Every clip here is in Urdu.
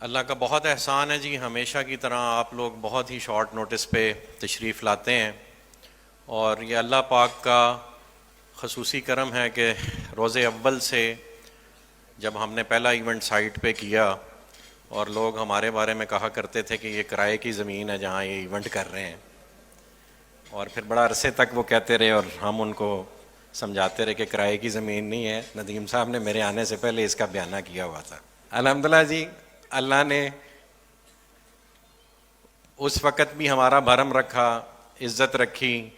اللہ کا بہت احسان ہے جی، ہمیشہ کی طرح آپ لوگ بہت ہی شارٹ نوٹس پہ تشریف لاتے ہیں، اور یہ اللہ پاک کا خصوصی کرم ہے کہ روز اول سے جب ہم نے پہلا ایونٹ سائٹ پہ کیا اور لوگ ہمارے بارے میں کہا کرتے تھے کہ یہ کرائے کی زمین ہے جہاں یہ ایونٹ کر رہے ہیں، اور پھر بڑا عرصے تک وہ کہتے رہے اور ہم ان کو سمجھاتے رہے کہ کرائے کی زمین نہیں ہے، ندیم صاحب نے میرے آنے سے پہلے اس کا بیانہ کیا ہوا تھا۔ الحمدللہ جی، اللہ نے اس وقت بھی ہمارا بھرم رکھا، عزت رکھی،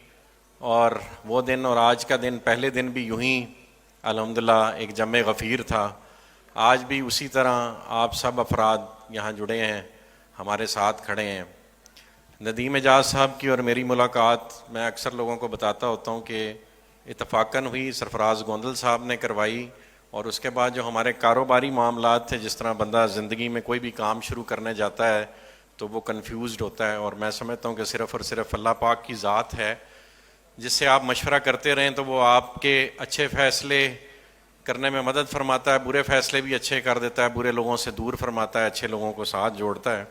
اور وہ دن اور آج کا دن، پہلے دن بھی یوں ہی الحمدللہ ایک جمع غفیر تھا، آج بھی اسی طرح آپ سب افراد یہاں جڑے ہیں، ہمارے ساتھ کھڑے ہیں۔ ندیم اعجاز صاحب کی اور میری ملاقات میں اکثر لوگوں کو بتاتا ہوتا ہوں کہ اتفاقاً ہوئی، سرفراز گوندل صاحب نے کروائی، اور اس کے بعد جو ہمارے کاروباری معاملات تھے، جس طرح بندہ زندگی میں کوئی بھی کام شروع کرنے جاتا ہے تو وہ کنفیوزڈ ہوتا ہے، اور میں سمجھتا ہوں کہ صرف اور صرف اللہ پاک کی ذات ہے جس سے آپ مشورہ کرتے رہیں تو وہ آپ کے اچھے فیصلے کرنے میں مدد فرماتا ہے، برے فیصلے بھی اچھے کر دیتا ہے، برے لوگوں سے دور فرماتا ہے، اچھے لوگوں کو ساتھ جوڑتا ہے۔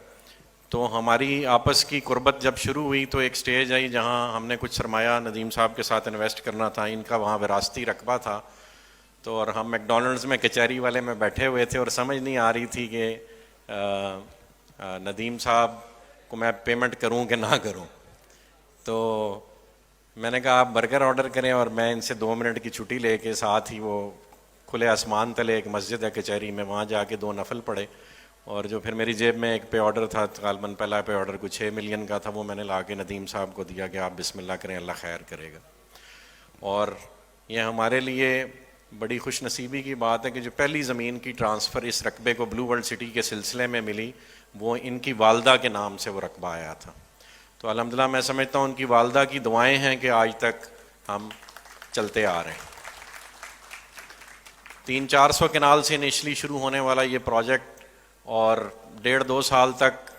تو ہماری آپس کی قربت جب شروع ہوئی تو ایک سٹیج آئی جہاں ہم نے کچھ سرمایہ ندیم صاحب کے ساتھ انویسٹ کرنا تھا، ان کا وہاں وراثتی رقبہ تھا، تو اور ہم میکڈونلڈز میں کچہری والے میں بیٹھے ہوئے تھے اور سمجھ نہیں آ رہی تھی کہ ندیم صاحب کو میں پیمنٹ کروں کہ نہ کروں۔ تو میں نے کہا آپ برگر آرڈر کریں اور میں ان سے 2 منٹ کی چھٹی لے کے ساتھ ہی وہ کھلے آسمان تلے ایک مسجد ہے کچہری میں، وہاں جا کے 2 نفل پڑھے، اور جو پھر میری جیب میں ایک پے آرڈر تھا، غالباً پہلا پے آرڈر کچھ 6 ملین کا تھا، وہ میں نے لا کے ندیم صاحب کو دیا کہ آپ بسم اللہ کریں، اللہ خیر کرے گا۔ اور یہ ہمارے لیے بڑی خوش نصیبی کی بات ہے کہ جو پہلی زمین کی ٹرانسفر اس رقبے کو بلو ورلڈ سٹی کے سلسلے میں ملی، وہ ان کی والدہ کے نام سے وہ رقبہ آیا تھا۔ تو الحمدللہ میں سمجھتا ہوں ان کی والدہ کی دعائیں ہیں کہ آج تک ہم چلتے آ رہے ہیں۔ 300-400 کنال سے انیشلی شروع ہونے والا یہ پروجیکٹ، اور 1.5-2 سال تک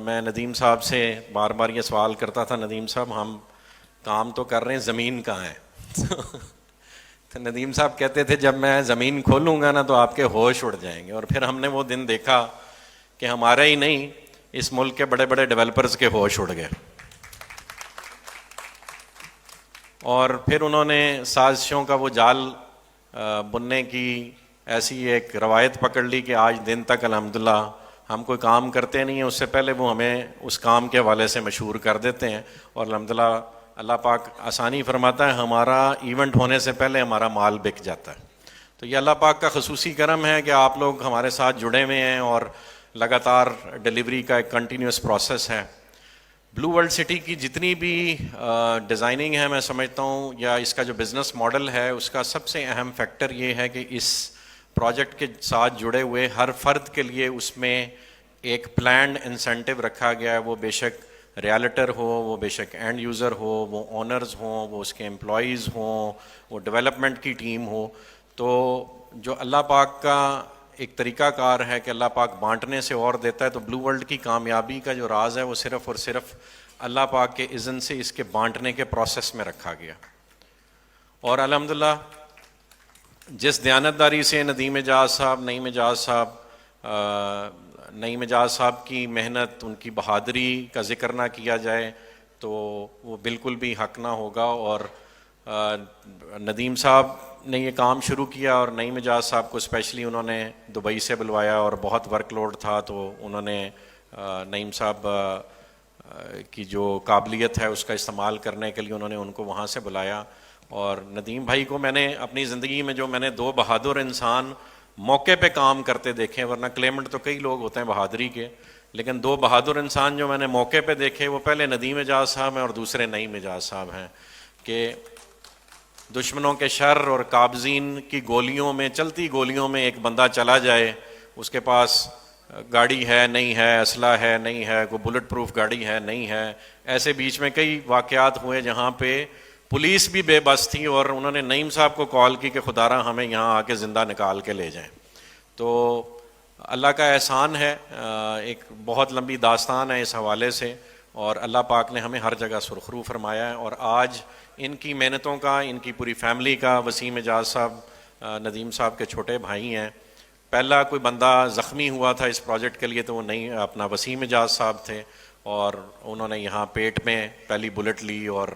میں ندیم صاحب سے بار بار یہ سوال کرتا تھا، ندیم صاحب ہم کام تو کر رہے ہیں، زمین کہاں ہے؟ تو ندیم صاحب کہتے تھے جب میں زمین کھولوں گا نا تو آپ کے ہوش اڑ جائیں گے، اور پھر ہم نے وہ دن دیکھا کہ ہمارا ہی نہیں، اس ملک کے بڑے بڑے ڈیولپرز کے ہوش اڑ گئے، اور پھر انہوں نے سازشوں کا وہ جال بننے کی ایسی ایک روایت پکڑ لی کہ آج دن تک الحمدللہ ہم کوئی کام کرتے نہیں ہیں، اس سے پہلے وہ ہمیں اس کام کے حوالے سے مشہور کر دیتے ہیں، اور الحمدللہ اللہ پاک آسانی فرماتا ہے، ہمارا ایونٹ ہونے سے پہلے ہمارا مال بک جاتا ہے۔ تو یہ اللہ پاک کا خصوصی کرم ہے کہ آپ لوگ ہمارے ساتھ جڑے ہوئے ہیں، اور لگاتار ڈیلیوری کا ایک کنٹینیوس پروسیس ہے۔ بلو ورلڈ سٹی کی جتنی بھی ڈیزائننگ ہے، میں سمجھتا ہوں، یا اس کا جو بزنس ماڈل ہے، اس کا سب سے اہم فیکٹر یہ ہے کہ اس پروجیکٹ کے ساتھ جڑے ہوئے ہر فرد کے لیے اس میں ایک پلانڈ انسینٹیو رکھا گیا ہے، وہ بے شک ریالٹر ہو، وہ بے شک اینڈ یوزر ہو، وہ اونرز ہوں، وہ اس کے امپلائیز ہوں، وہ ڈیولپمنٹ کی ٹیم ہو۔ تو جو اللہ پاک کا ایک طریقہ کار ہے کہ اللہ پاک بانٹنے سے اور دیتا ہے، تو بلو ورلڈ کی کامیابی کا جو راز ہے وہ صرف اور صرف اللہ پاک کے اذن سے اس کے بانٹنے کے پروسیس میں رکھا گیا، اور الحمدللہ جس دیانتداری سے ندیم اعجاز صاحب، نعیم اعجاز صاحب کی محنت، ان کی بہادری کا ذکر نہ کیا جائے تو وہ بالکل بھی حق نہ ہوگا، اور ندیم صاحب نے یہ کام شروع کیا، اور نعیم اعجاز صاحب کو اسپیشلی انہوں نے دبئی سے بلوایا، اور بہت ورک لوڈ تھا تو انہوں نے نعیم صاحب کی جو قابلیت ہے اس کا استعمال کرنے کے لیے انہوں نے ان کو وہاں سے بلایا۔ اور ندیم بھائی کو میں نے اپنی زندگی میں میں نے 2 بہادر انسان موقع پہ کام کرتے دیکھے، ورنہ کلیمنٹ تو کئی لوگ ہوتے ہیں بہادری کے، لیکن 2 بہادر انسان جو میں نے موقع پہ دیکھے، وہ پہلے ندیم اعجاز صاحب ہیں اور دوسرے نعیم اعجاز صاحب ہیں، کہ دشمنوں کے شر اور قابضین کی گولیوں میں، چلتی گولیوں میں ایک بندہ چلا جائے، اس کے پاس گاڑی ہے نہیں ہے، اسلحہ ہے نہیں ہے، کوئی بلٹ پروف گاڑی ہے نہیں ہے، ایسے بیچ میں کئی واقعات ہوئے جہاں پہ پولیس بھی بے بس تھی، اور انہوں نے نعیم صاحب کو کال کی کہ خدا را ہمیں یہاں آ کے زندہ نکال کے لے جائیں۔ تو اللہ کا احسان ہے، ایک بہت لمبی داستان ہے اس حوالے سے، اور اللہ پاک نے ہمیں ہر جگہ سرخرو فرمایا ہے، اور آج ان کی محنتوں کا، ان کی پوری فیملی کا، وسیم اعجاز صاحب ندیم صاحب کے چھوٹے بھائی ہیں، پہلا کوئی بندہ زخمی ہوا تھا اس پروجیکٹ کے لیے تو وہ نہیں اپنا وسیم اعجاز صاحب تھے، اور انہوں نے یہاں پیٹ میں پہلی بلٹ لی، اور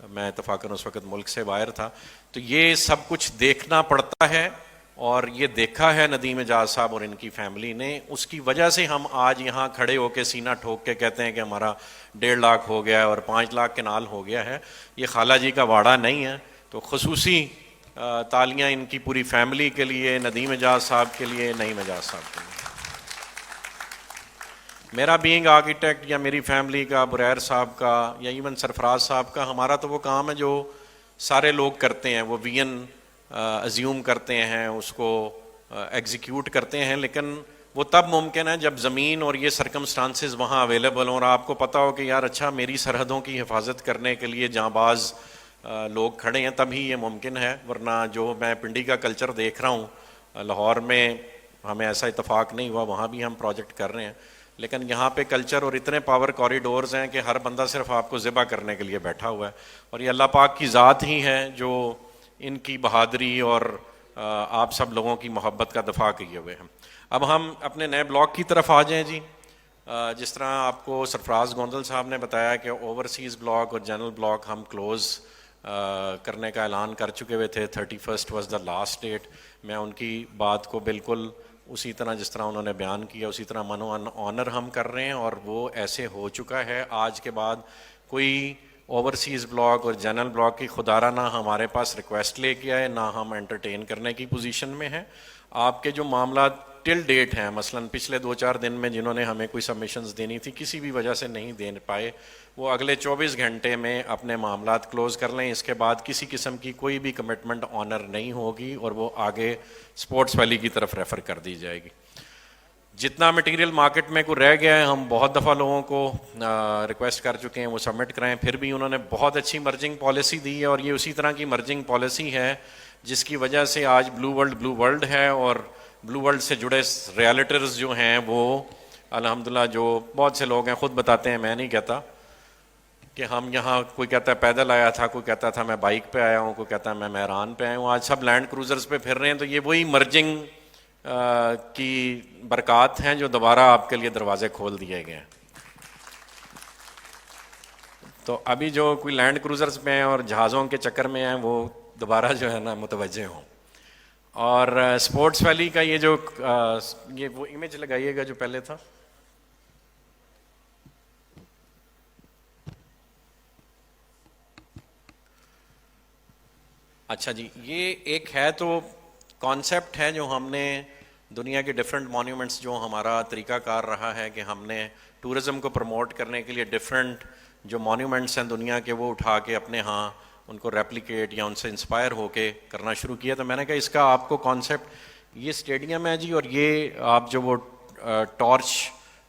میں اتفاقاً اس وقت ملک سے باہر تھا. تو یہ سب کچھ دیکھنا پڑتا ہے، اور یہ دیکھا ہے ندیم اعجاز صاحب اور ان کی فیملی نے. اس کی وجہ سے ہم آج یہاں کھڑے ہو کے سینہ ٹھوک کے کہتے ہیں کہ ہمارا 1.5 لاکھ ہو گیا ہے اور 5 لاکھ کنال ہو گیا ہے. یہ خالہ جی کا واڑہ نہیں ہے. تو خصوصی تالیاں ان کی پوری فیملی کے لیے، ندیم اعجاز صاحب کے لیے، نعیم اعجاز صاحب کے لیے. میرا بینگ آرکیٹیکٹ یا میری فیملی کا، بریر صاحب کا یا ایون سرفراز صاحب کا، ہمارا تو وہ کام ہے جو سارے لوگ کرتے ہیں. وہ وین ازیوم کرتے ہیں، اس کو ایگزیکیوٹ کرتے ہیں، لیکن وہ تب ممکن ہے جب زمین اور یہ سرکمسٹانسز وہاں اویلیبل ہوں، اور آپ کو پتہ ہو کہ یار اچھا میری سرحدوں کی حفاظت کرنے کے لیے جاں باز لوگ کھڑے ہیں، تبھی یہ ممکن ہے. ورنہ جو میں پنڈی کا کلچر دیکھ رہا ہوں، لاہور میں ہمیں ایسا اتفاق نہیں ہوا، وہاں بھی ہم پروجیکٹ کر رہے ہیں، لیکن یہاں پہ کلچر اور اتنے پاور کوریڈورز ہیں کہ ہر بندہ صرف آپ کو ذبح کرنے کے لیے بیٹھا ہوا ہے. اور یہ اللہ پاک کی ذات ہی ہے جو ان کی بہادری اور آپ سب لوگوں کی محبت کا دفاع کیے ہوئے ہیں. اب ہم اپنے نئے بلاک کی طرف آ جائیں جی. جس طرح آپ کو سرفراز گوندل صاحب نے بتایا کہ اوورسیز بلاک اور جنرل بلاک ہم کلوز کرنے کا اعلان کر چکے ہوئے تھے. 31 واز دا لاسٹ ڈیٹ. میں ان کی بات کو بالکل اسی طرح جس طرح انہوں نے بیان کیا اسی طرح منو آنر ہم کر رہے ہیں، اور وہ ایسے ہو چکا ہے. آج کے بعد کوئی اوورسیز بلاک اور جنرل بلاک کی خدارہ نہ ہمارے پاس ریکویسٹ لے کے آئے، نہ ہم انٹرٹین کرنے کی پوزیشن میں ہیں. آپ کے جو معاملات ٹل ڈیٹ ہیں، مثلاً پچھلے 2-4 دن میں جنہوں نے ہمیں کوئی سبمیشنز دینی تھی کسی بھی وجہ سے نہیں دے پائے، وہ اگلے 24 گھنٹے میں اپنے معاملات کلوز کر لیں. اس کے بعد کسی قسم کی کوئی بھی کمٹمنٹ آنر نہیں ہوگی، اور وہ آگے سپورٹس ویلی کی طرف ریفر کر دی جائے گی. جتنا مٹیریل مارکیٹ میں کو رہ گیا ہے، ہم بہت دفعہ لوگوں کو ریکویسٹ کر چکے ہیں وہ سبمٹ کرائیں، پھر بھی انہوں نے بہت اچھی مرجنگ پالیسی دی ہے. اور یہ اسی طرح کی مرجنگ پالیسی ہے جس کی وجہ سے آج بلو ورلڈ ہے، اور بلو ورلڈ سے جڑے ریالٹرز جو ہیں وہ الحمدللہ، جو بہت سے لوگ ہیں خود بتاتے ہیں، میں نہیں کہتا، کہ ہم یہاں کوئی کہتا ہے پیدل آیا تھا، کوئی کہتا تھا میں بائک پہ آیا ہوں، کوئی کہتا ہے میں مہران پہ آیا ہوں. آج سب لینڈ کروزرز پہ پھر رہے ہیں. تو یہ وہی مرجنگ کی برکات ہیں جو دوبارہ آپ کے لیے دروازے کھول دیے گئے ہیں. تو ابھی جو کوئی لینڈ کروزرز پہ ہیں اور جہازوں کے چکر میں ہیں، وہ دوبارہ جو ہے نا متوجہ ہوں. اور سپورٹس ویلی کا یہ جو یہ وہ امیج لگائیے گا جو پہلے تھا. اچھا جی، یہ ایک ہے تو کانسیپٹ ہے جو ہم نے دنیا کے ڈفرینٹ مونیومنٹس، جو ہمارا طریقہ کار رہا ہے کہ ہم نے ٹورزم کو پروموٹ کرنے کے لیے ڈفرینٹ جو مونیومنٹس ہیں دنیا کے وہ اٹھا کے اپنے ہاں ان کو ریپلیکیٹ یا ان سے انسپائر ہو کے کرنا شروع کیا. تو میں نے کہا اس کا آپ کو کانسیپٹ، یہ اسٹیڈیم ہے جی، اور یہ آپ جو وہ ٹارچ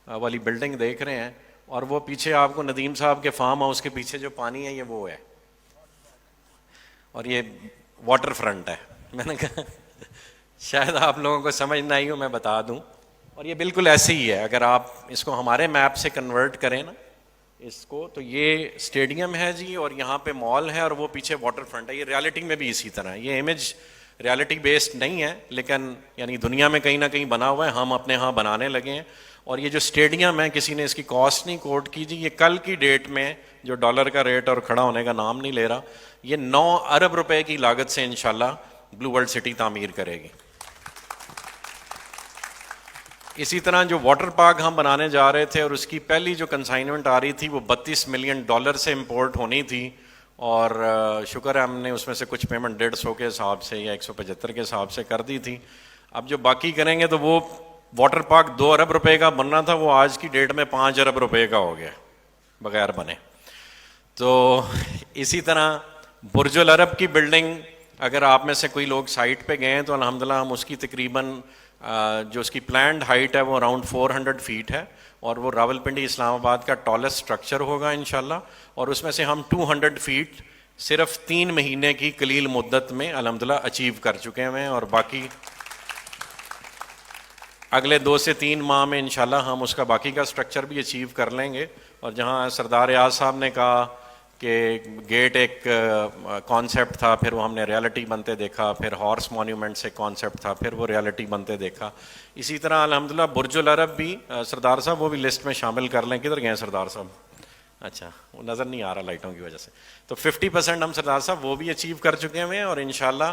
والی بلڈنگ دیکھ رہے ہیں، اور وہ پیچھے آپ کو ندیم صاحب کے فارم ہاؤس کے پیچھے جو پانی ہے یہ وہ ہے، اور یہ واٹر فرنٹ ہے. میں نے کہا شاید آپ لوگوں کو سمجھ نہ آئی ہو، میں بتا دوں. اور یہ بالکل ایسے ہی ہے، اگر آپ اس کو ہمارے میپ سے کنورٹ کریں نا اس کو، تو یہ اسٹیڈیم ہے جی، اور یہاں پہ مال ہے، اور وہ پیچھے واٹر فرنٹ ہے. یہ ریالٹی میں بھی اسی طرح، یہ امیج ریالٹی بیسڈ نہیں ہے، لیکن یعنی دنیا میں کہیں نہ کہیں بنا ہوا ہے، ہم اپنے ہاں بنانے لگے ہیں. اور یہ جو اسٹیڈیم ہے، کسی نے اس کی کاسٹ نہیں کوٹ کی جی، یہ کل کی ڈیٹ میں جو ڈالر کا ریٹ اور کھڑا ہونے کا نام نہیں لے رہا، یہ 9 ارب روپے کی لاگت سے انشاءاللہ بلو ورلڈ سٹی تعمیر کرے گی. اسی طرح جو واٹر پارک ہم بنانے جا رہے تھے، اور اس کی پہلی جو کنسائنمنٹ آ رہی تھی وہ $32 ملین سے امپورٹ ہونی تھی، اور شکر ہے ہم نے اس میں سے کچھ پیمنٹ 150 کے حساب سے یا 175 کے حساب سے کر دی تھی. اب جو باقی کریں گے تو وہ واٹر پارک 2 ارب روپے کا بننا تھا، وہ آج کی ڈیٹ میں 5 ارب روپے کا ہو گیا بغیر بنے. تو اسی طرح برج العرب کی بلڈنگ، اگر آپ میں سے کوئی لوگ سائٹ پہ گئے ہیں تو الحمدللہ ہم اس کی تقریباً جو اس کی پلانڈ ہائٹ ہے وہ اراؤنڈ 400 فیٹ ہے، اور وہ راولپنڈی اسلام آباد کا ٹالسٹ اسٹرکچر ہوگا انشاءاللہ. اور اس میں سے ہم 200 فیٹ صرف 3 مہینے کی قلیل مدت میں الحمدللہ اچیو کر چکے ہیں، اور باقی اگلے 2 سے 3 ماہ میں انشاءاللہ ہم اس کا باقی کا اسٹرکچر بھی اچیو کر لیں گے. اور جہاں سردار ایاز صاحب نے کہا کہ گیٹ ایک کانسیپٹ تھا، پھر وہ ہم نے ریالٹی بنتے دیکھا، پھر ہارس مونیومنٹ سے کانسیپٹ تھا، پھر وہ ریالٹی بنتے دیکھا. اسی طرح الحمدللہ برج العرب بھی سردار صاحب وہ بھی لسٹ میں شامل کر لیں. کدھر گئے ہیں سردار صاحب؟ اچھا وہ نظر نہیں آ رہا لائٹوں کی وجہ سے. تو 50% ہم سردار صاحب وہ بھی اچیو کر چکے ہوئے ہیں. اور انشاءاللہ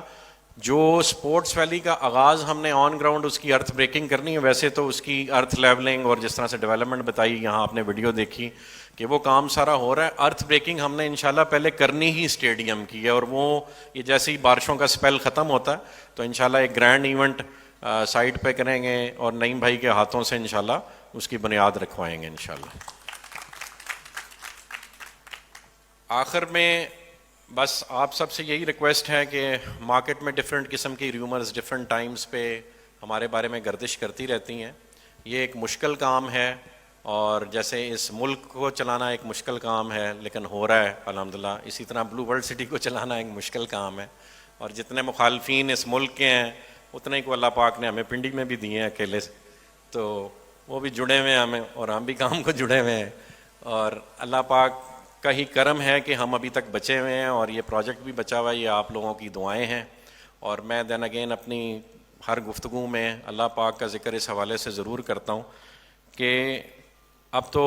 جو اسپورٹس ویلی کا آغاز ہم نے آن گراؤنڈ اس کی ارتھ بریکنگ کرنی ہے، ویسے تو اس کی ارتھ لیولنگ اور جس طرح سے ڈیولپمنٹ بتائی یہاں آپ نے ویڈیو دیکھی کہ وہ کام سارا ہو رہا ہے. ارتھ بریکنگ ہم نے انشاءاللہ پہلے کرنی ہی اسٹیڈیم کی ہے، اور وہ یہ جیسے ہی بارشوں کا سپیل ختم ہوتا ہے تو انشاءاللہ ایک گرینڈ ایونٹ سائٹ پہ کریں گے، اور نعیم بھائی کے ہاتھوں سے انشاءاللہ اس کی بنیاد رکھوائیں گے انشاءاللہ. آخر میں بس آپ سب سے یہی ریکویسٹ ہے کہ مارکیٹ میں ڈفرینٹ قسم کی ریومرز ڈفرینٹ ٹائمز پہ ہمارے بارے میں گردش کرتی رہتی ہیں. یہ ایک مشکل کام ہے، اور جیسے اس ملک کو چلانا ایک مشکل کام ہے لیکن ہو رہا ہے الحمدللہ، اسی طرح بلو ورلڈ سٹی کو چلانا ایک مشکل کام ہے. اور جتنے مخالفین اس ملک کے ہیں اتنے ہی کو اللہ پاک نے ہمیں پنڈی میں بھی دیے ہیں اکیلے سے، تو وہ بھی جڑے ہوئے ہیں ہمیں، اور ہم بھی کام کو جڑے ہوئے ہیں. اور اللہ پاک کا ہی کرم ہے کہ ہم ابھی تک بچے ہوئے ہیں، اور یہ پروجیکٹ بھی بچا ہوا ہے. یہ آپ لوگوں کی دعائیں ہیں. اور میں دین اگین اپنی ہر گفتگو میں اللہ پاک کا ذکر اس حوالے سے ضرور کرتا ہوں کہ اب تو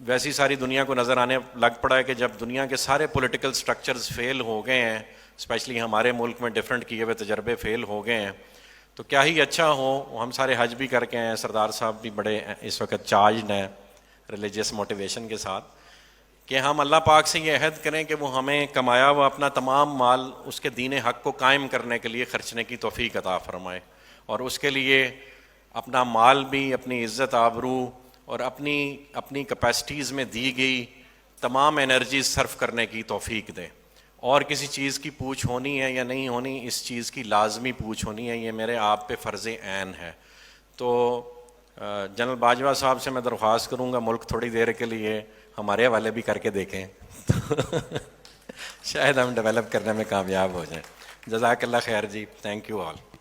ویسی ساری دنیا کو نظر آنے لگ پڑا ہے کہ جب دنیا کے سارے پولیٹیکل سٹرکچرز فیل ہو گئے ہیں، اسپیشلی ہمارے ملک میں ڈفرینٹ کیے ہوئے تجربے فیل ہو گئے ہیں، تو کیا ہی اچھا ہو. ہم سارے حج بھی کر کے ہیں، سردار صاحب بھی بڑے اس وقت چارجڈ ہیں ریلیجیس موٹیویشن کے ساتھ، کہ ہم اللہ پاک سے یہ عہد کریں کہ وہ ہمیں کمایا ہوا اپنا تمام مال اس کے دین حق کو قائم کرنے کے لیے خرچنے کی توفیق عطا فرمائے، اور اس کے لیے اپنا مال بھی، اپنی عزت آبرو اور اپنی کیپیسٹیز میں دی گئی تمام انرجیز صرف کرنے کی توفیق دے. اور کسی چیز کی پوچھ ہونی ہے یا نہیں ہونی، اس چیز کی لازمی پوچھ ہونی ہے، یہ میرے آپ پہ فرض عین ہے. تو جنرل باجوہ صاحب سے میں درخواست کروں گا ملک تھوڑی دیر کے لیے ہمارے حوالے بھی کر کے دیکھیں شاید ہم ڈیولپ کرنے میں کامیاب ہو جائیں. جزاک اللہ خیر جی. Thank you all.